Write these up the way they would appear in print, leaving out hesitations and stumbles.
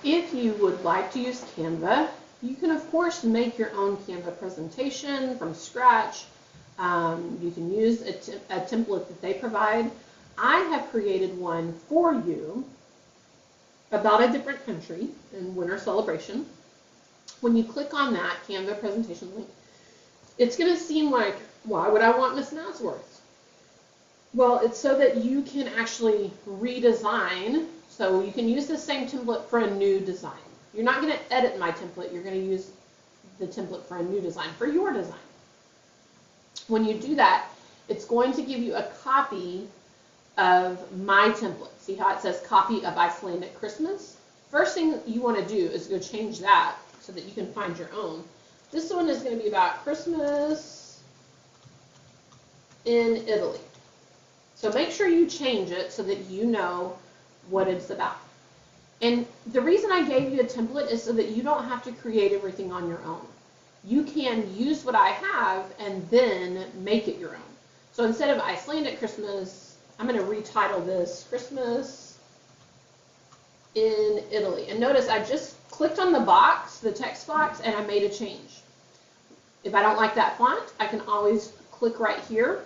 If you would like to use Canva, you can of course make your own Canva presentation from scratch. You can use a template that they provide. I have created one for you about a different country in winter celebration. When you click on that Canva presentation link, it's going to seem like, why would I want Miss Nasworth? Well, it's so that you can actually redesign. So you can use the same template for a new design. You're not going to edit my template. You're going to use the template for a new design, for your design. When you do that, it's going to give you a copy of my template. See how it says copy of Icelandic Christmas? First thing you want to do is go change that so that you can find your own. This one is going to be about Christmas in Italy. So make sure you change it so that you know what it's about. And the reason I gave you a template is so that you don't have to create everything on your own. You can use what I have and then make it your own. So instead of Icelandic Christmas, I'm going to retitle this Christmas in Italy. And notice I just clicked on the box, the text box, and I made a change. If I don't like that font, I can always click right here,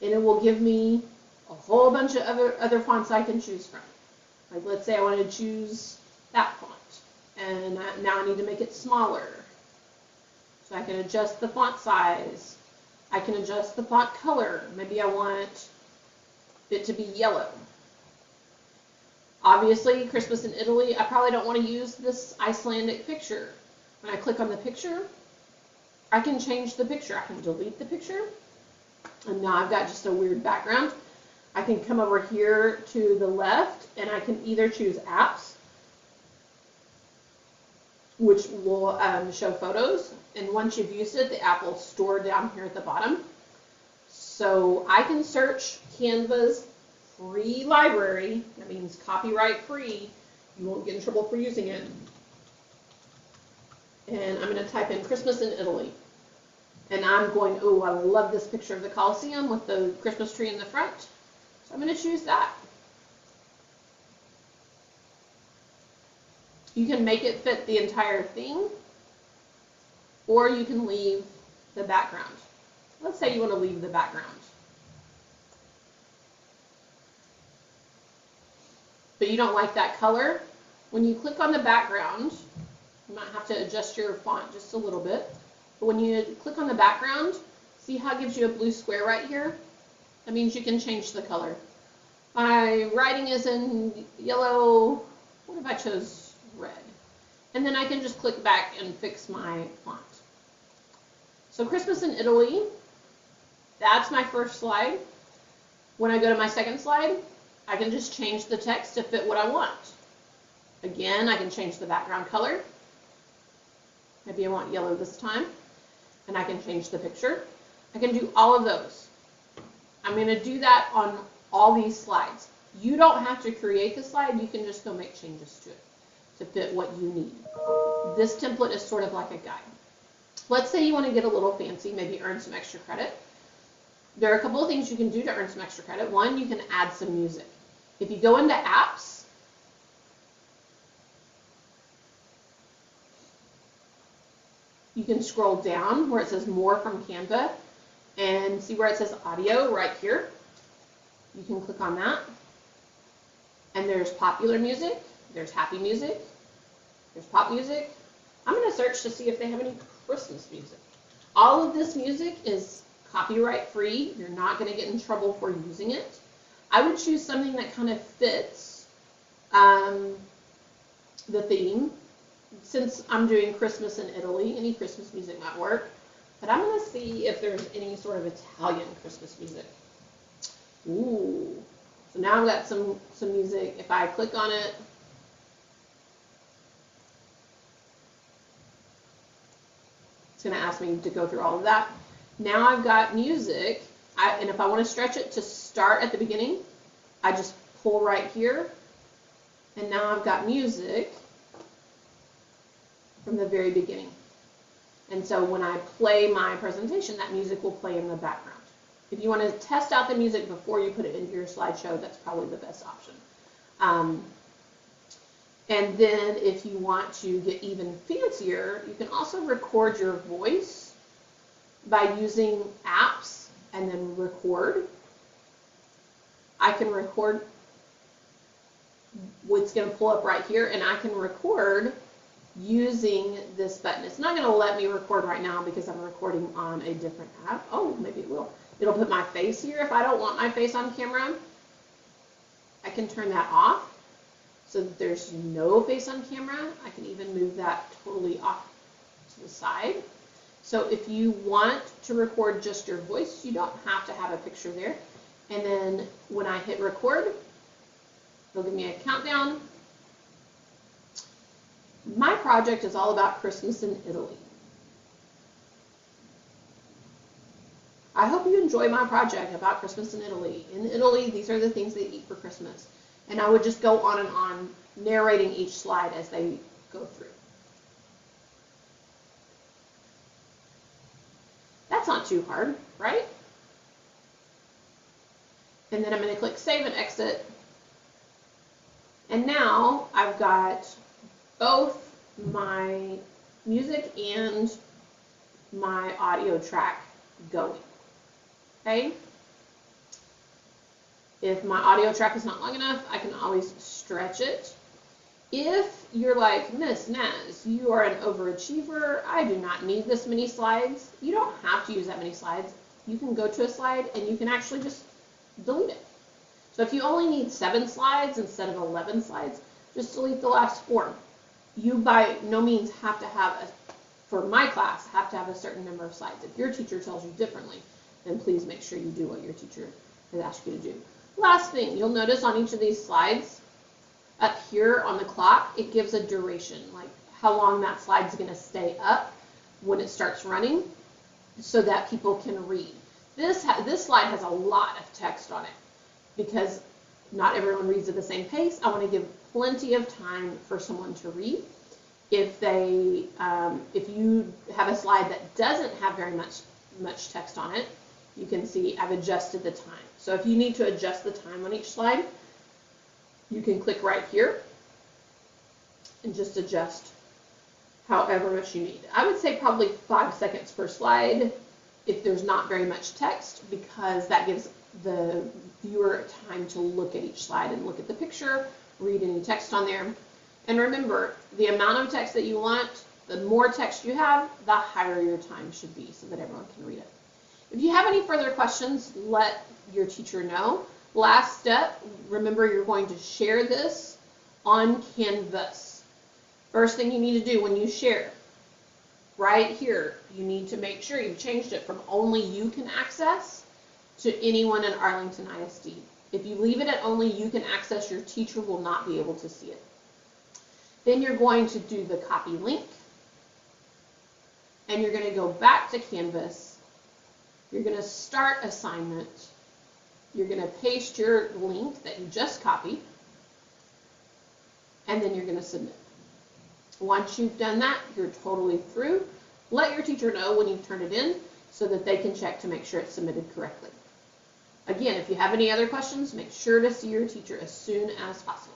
and it will give me a whole bunch of other fonts I can choose from. Like let's say I want to choose that font, and now I need to make it smaller. So I can adjust the font size. I can adjust the font color. Maybe I want it to be yellow. Obviously, Christmas in Italy, I probably don't want to use this Icelandic picture. When I click on the picture, I can change the picture. I can delete the picture, and now I've got just a weird background. I can come over here to the left, and I can either choose apps, which will show photos, and once you've used it, the app will store down here at the bottom. So I can search Canva's free library. That means copyright free. You won't get in trouble for using it. And I'm going to type in Christmas in Italy. And I'm going, oh, I love this picture of the Colosseum with the Christmas tree in the front. So I'm going to choose that. You can make it fit the entire thing, or you can leave the background. Let's say you want to leave the background. But you don't like that color. When you click on the background, you might have to adjust your font just a little bit. But when you click on the background, see how it gives you a blue square right here? That means you can change the color. My writing is in yellow. What if I chose red? And then I can just click back and fix my font. So Christmas in Italy, that's my first slide. When I go to my second slide, I can just change the text to fit what I want. Again, I can change the background color. Maybe I want yellow this time. And I can change the picture. I can do all of those. I'm going to do that on all these slides. You don't have to create the slide. You can just go make changes to it to fit what you need. This template is sort of like a guide. Let's say you want to get a little fancy, maybe earn some extra credit. There are a couple of things you can do to earn some extra credit. One, you can add some music. If you go into apps, you can scroll down where it says more from Canva and see where it says audio right here. You can click on that. And there's popular music, there's happy music, there's pop music. I'm going to search to see if they have any Christmas music. All of this music is copyright free. You're not going to get in trouble for using it. I would choose something that kind of fits the theme. Since I'm doing Christmas in Italy, any Christmas music might work. But I'm going to see if there's any sort of Italian Christmas music. Ooh. So now I've got some music. If I click on it, it's going to ask me to go through all of that. Now I've got music, and if I want to stretch it to start at the beginning, I just pull right here, and now I've got music from the very beginning. And so when I play my presentation, that music will play in the background. If you want to test out the music before you put it into your slideshow, that's probably the best option. And then if you want to get even fancier, you can also record your voice by using apps and then record. I can record, what's going to pull up right here, and I can record using this button. It's not going to let me record right now because I'm recording on a different app. Oh, maybe it will. It'll put my face here. If I don't want my face on camera, I can turn that off so that there's no face on camera. I can even move that totally off to the side. So if you want to record just your voice, you don't have to have a picture there. And then when I hit record, it'll give me a countdown. My project is all about Christmas in Italy. I hope you enjoy my project about Christmas in Italy. In Italy, these are the things they eat for Christmas. And I would just go on and on, narrating each slide as they go through. That's not too hard, right? And then I'm going to click Save and Exit. And now I've got both my music and my audio track going. Okay? If my audio track is not long enough, I can always stretch it. If you're like, Miss Naz, you are an overachiever, I do not need this many slides, you don't have to use that many slides. You can go to a slide and you can actually just delete it. So if you only need 7 slides instead of 11 slides, just delete the last 4. You by no means have to have, for my class, have to have a certain number of slides. If your teacher tells you differently, then please make sure you do what your teacher has asked you to do. Last thing, you'll notice on each of these slides, up here on the clock, it gives a duration, like how long that slide's going to stay up when it starts running, so that people can read. This slide has a lot of text on it because not everyone reads at the same pace. I want to give plenty of time for someone to read. If you have a slide that doesn't have very much text on it, you can see I've adjusted the time. So if you need to adjust the time on each slide, you can click right here and just adjust however much you need. I would say probably 5 seconds per slide if there's not very much text, because that gives the viewer time to look at each slide and look at the picture, read any text on there. And remember, the amount of text that you want, the more text you have, the higher your time should be so that everyone can read it. If you have any further questions, let your teacher know. Last step, remember you're going to share this on Canvas. First thing you need to do when you share, right here, you need to make sure you've changed it from only you can access to anyone in Arlington ISD. If you leave it at only you can access, your teacher will not be able to see it. Then you're going to do the copy link, and you're going to go back to Canvas. You're going to start assignment. You're going to paste your link that you just copied, and then you're going to submit. Once you've done that, you're totally through. Let your teacher know when you've turned it in so that they can check to make sure it's submitted correctly. Again, if you have any other questions, make sure to see your teacher as soon as possible.